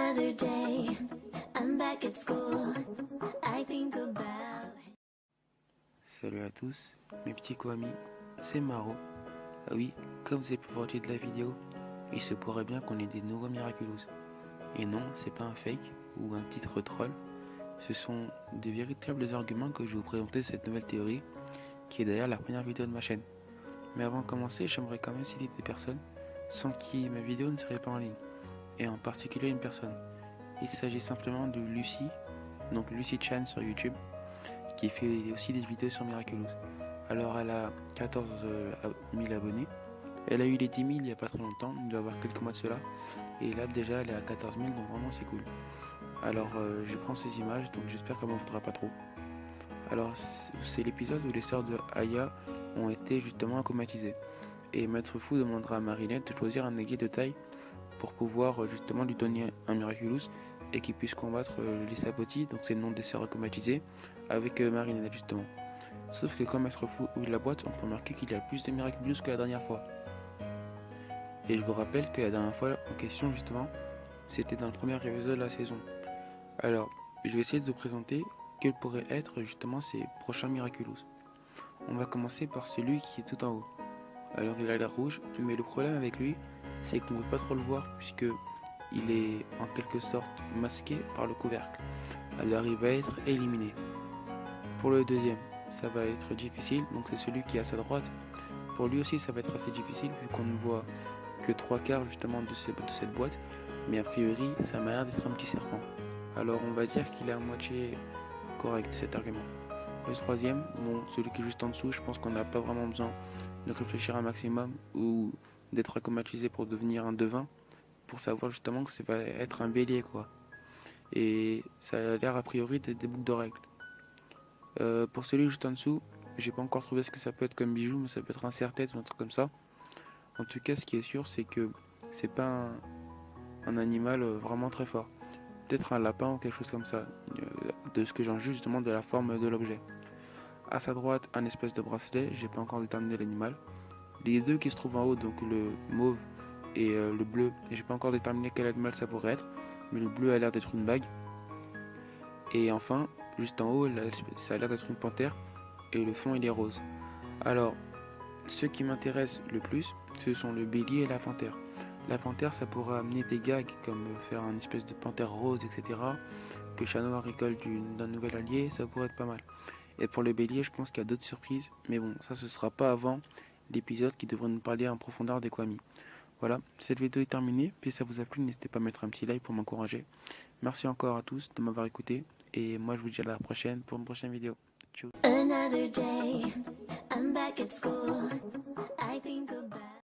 Another day, I'm back at school. I think about. Salut à tous, mes petits co-amis, c'est Maro. Ah oui, comme vous avez pu voir au titre de la vidéo, il se pourrait bien qu'on ait des nouveaux Miraculous. Et non, c'est pas un fake ou un titre troll, ce sont des véritables arguments que je vais vous présenter cette nouvelle théorie, qui est d'ailleurs la première vidéo de ma chaîne. Mais avant de commencer, j'aimerais quand même citer des personnes sans qui ma vidéo ne serait pas en ligne, et en particulier une personne. Il s'agit simplement de Lucie, donc Lucie Chan sur YouTube, qui fait aussi des vidéos sur Miraculous. Alors elle a 14 000 abonnés, elle a eu les 10 000 il n'y a pas très longtemps, il doit y avoir quelques mois de cela, et là déjà elle est à 14 000, donc vraiment c'est cool. Alors je prends ces images, donc j'espère qu'elle m'en voudra pas trop. Alors c'est l'épisode où les sœurs de Aya ont été justement incomatisées, et Maître Fou demandera à Marinette de choisir un ailier de taille pour pouvoir justement lui donner un Miraculous et qu'il puisse combattre les Sapoti, donc c'est le nom des sœurs incomatisées, avec Marinette justement. Sauf que quand Maître Fou ouvre la boîte, on peut remarquer qu'il y a plus de Miraculous que la dernière fois. Et je vous rappelle que la dernière fois en question justement, c'était dans le premier épisode de la saison. Alors, je vais essayer de vous présenter quels pourraient être justement ces prochains Miraculous. On va commencer par celui qui est tout en haut. Alors il a l'air rouge, mais le problème avec lui, c'est qu'on ne peut pas trop le voir puisque il est en quelque sorte masqué par le couvercle. Alors il va être éliminé. Pour le deuxième, ça va être difficile, donc c'est celui qui est à sa droite. Pour lui aussi ça va être assez difficile vu qu'on ne voit que 3/4 justement de cette boîte, mais a priori ça m'a l'air d'être un petit serpent. Alors on va dire qu'il est à moitié correct cet argument. Le troisième, bon, celui qui est juste en dessous, je pense qu'on n'a pas vraiment besoin de réfléchir un maximum ou d'être acclimatisé pour devenir un devin, pour savoir justement que ça va être un bélier quoi. Et ça a l'air a priori d'être des boucles d'oreilles. Pour celui juste en dessous, j'ai pas encore trouvé ce que ça peut être comme bijou, mais ça peut être un serre-tête ou un truc comme ça. En tout cas, ce qui est sûr, c'est que c'est pas un animal vraiment très fort. Peut-être un lapin ou quelque chose comme ça, de ce que j'en juge justement de la forme de l'objet. À sa droite, un espèce de bracelet, j'ai pas encore déterminé l'animal. Les deux qui se trouvent en haut, donc le mauve et le bleu, j'ai pas encore déterminé quel animal ça pourrait être, mais le bleu a l'air d'être une bague. Et enfin, juste en haut, ça a l'air d'être une panthère et le fond il est rose. Alors, ce qui m'intéresse le plus, ce sont le bélier et la panthère. La panthère, ça pourra amener des gags comme faire une espèce de panthère rose, etc. Que Chat Noir rigole d'un nouvel allié, ça pourrait être pas mal. Et pour le bélier, je pense qu'il y a d'autres surprises, mais bon, ça ce sera pas avant l'épisode qui devrait nous parler en profondeur des Kwami. Voilà, cette vidéo est terminée, puis si ça vous a plu, n'hésitez pas à mettre un petit like pour m'encourager. Merci encore à tous de m'avoir écouté, et moi je vous dis à la prochaine pour une prochaine vidéo. Ciao. Another day, I'm back at school.